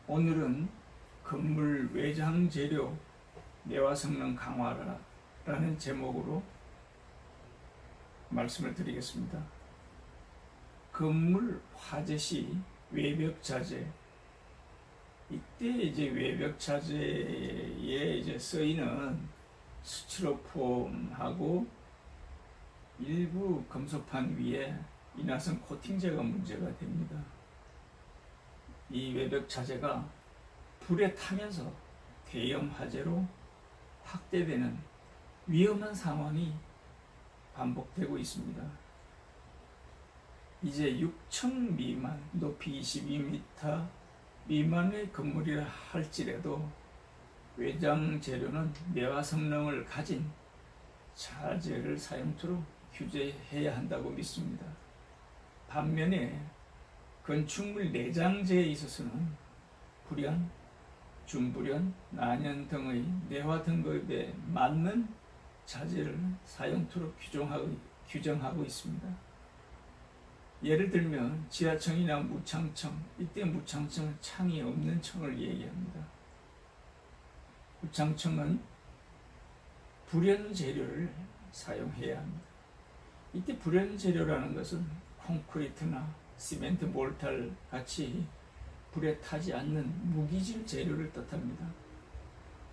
오늘은 건물 외장 재료 내화 성능 강화라는 제목으로 말씀을 드리겠습니다. 건물 화재 시 외벽 자재, 이때 이제 외벽 자재에 이제 쓰이는 스티로폼하고 일부 금속판 위에 인화성 코팅제가 문제가 됩니다. 이 외벽 자재가 불에 타면서 대형 화재로 확대되는 위험한 상황이 반복되고 있습니다. 이제 6층 미만, 높이 22m 미만의 건물이라 할지라도 외장 재료는 내화 성능을 가진 자재를 사용토록 규제해야 한다고 믿습니다. 반면에 건축물 내장재에 있어서는 불연, 준불연, 난연 등의 내화 등급에 맞는 자재를 사용토록 규정하고 있습니다. 예를 들면 지하층이나 무창층, 이때 무창층은 창이 없는 층을 얘기합니다. 무창층은 불연 재료를 사용해야 합니다. 이때 불연 재료라는 것은 콘크리트나 시멘트, 몰탈 같이 불에 타지 않는 무기질 재료를 뜻합니다.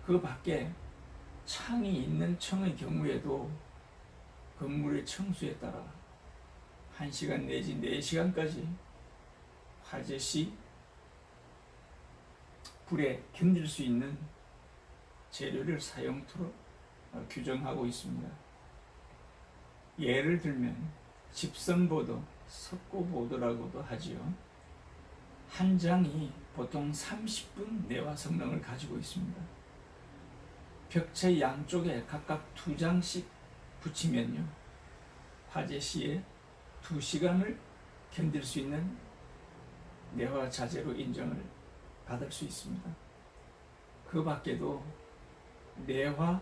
그 밖에 창이 있는 층의 경우에도 건물의 층수에 따라 1시간 내지 4시간까지 화재 시 불에 견딜 수 있는 재료를 사용토록 규정하고 있습니다. 예를 들면 집선보드, 석고보드라고도 하지요. 한 장이 보통 30분 내화 성능을 가지고 있습니다. 벽체 양쪽에 각각 2장씩 붙이면요, 화재 시에 2시간을 견딜 수 있는 내화 자재로 인정을 받을 수 있습니다. 그 밖에도 내화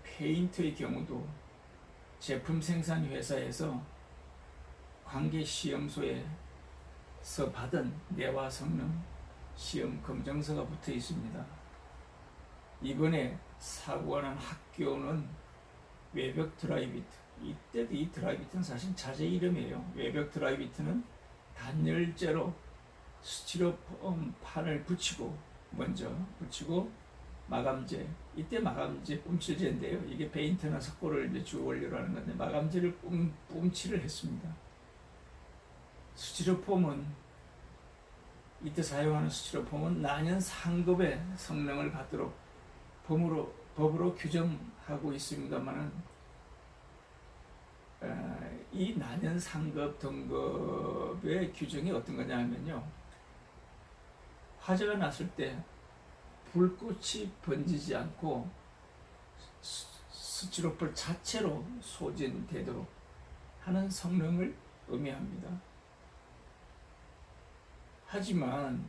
페인트의 경우도 제품 생산 회사에서 관계 시험소에서 받은 내화 성능 시험 검정서가 붙어 있습니다. 이번에 사고가 난 학교는 외벽 드라이비트, 이때도 이 드라이비트는 사실 자재 이름이에요. 외벽 드라이비트는 단열재로 스티로폼 판을 먼저 붙이고 마감재, 이때 마감재 뿜칠제인데요. 이게 페인트나 석고를 이제 주 원료로 하는 건데 마감재를 뿜칠을 했습니다. 스티로폼은 이때 사용하는 스티로폼은 난연 상급의 성능을 갖도록 법으로 규정하고 있습니다만은 이 난연 상급 등급의 규정이 어떤 거냐 하면요, 화재가 났을 때 불꽃이 번지지 않고 스티로폼 자체로 소진되도록 하는 성능을 의미합니다. 하지만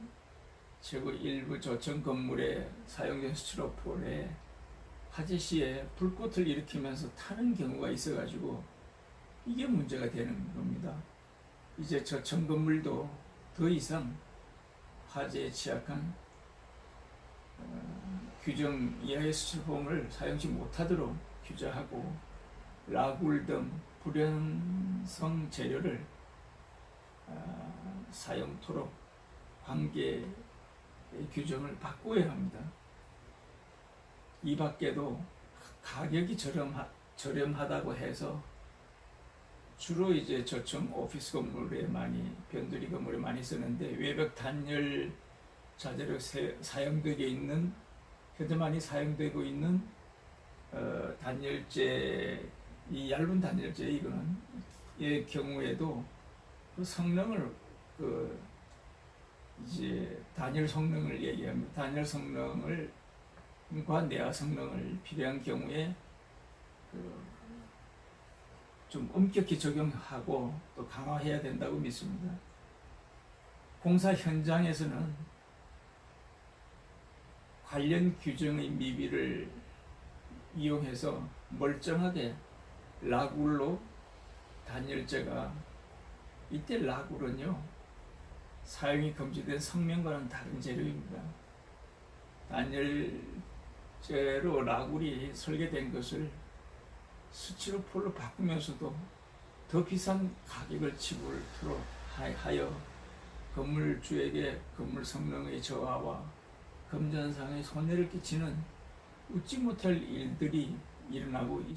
제거 일부 저층 건물에 사용된 스티로폼에 화재 시에 불꽃을 일으키면서 타는 경우가 있어가지고 이게 문제가 되는 겁니다. 이제 저층 건물도 더 이상 화재에 취약한 규정 이하의 스티로폼을 사용치 못하도록 규제하고 라굴 등 불연성 재료를 사용토록 관계 규정을 바꿔야 합니다. 이 밖에도 가격이 저렴하다고 해서 주로 이제 저층 오피스 건물에 변두리 건물에 많이 쓰는데 외벽 단열 자재로 사용되고 있는, 현재 많이 사용되고 있는 단열재, 이 얇은 단열재 이거는 의 경우에도 그 성능을 이제 단열 성능을 얘기합니다. 단열 성능과 내화 성능을 필요한 경우에 좀 엄격히 적용하고 또 강화해야 된다고 믿습니다. 공사 현장에서는 관련 규정의 미비를 이용해서 멀쩡하게 라굴로 단열재가, 이때 라굴은요 사용이 금지된 성명과는 다른 재료입니다. 단열재로 라굴이 설계된 것을 스티로폴로 바꾸면서도 더 비싼 가격을 지불토록 하여 건물주에게 건물 성능의 저하와 금전상의 손해를 끼치는 웃지 못할 일들이 일어나고 있습니다.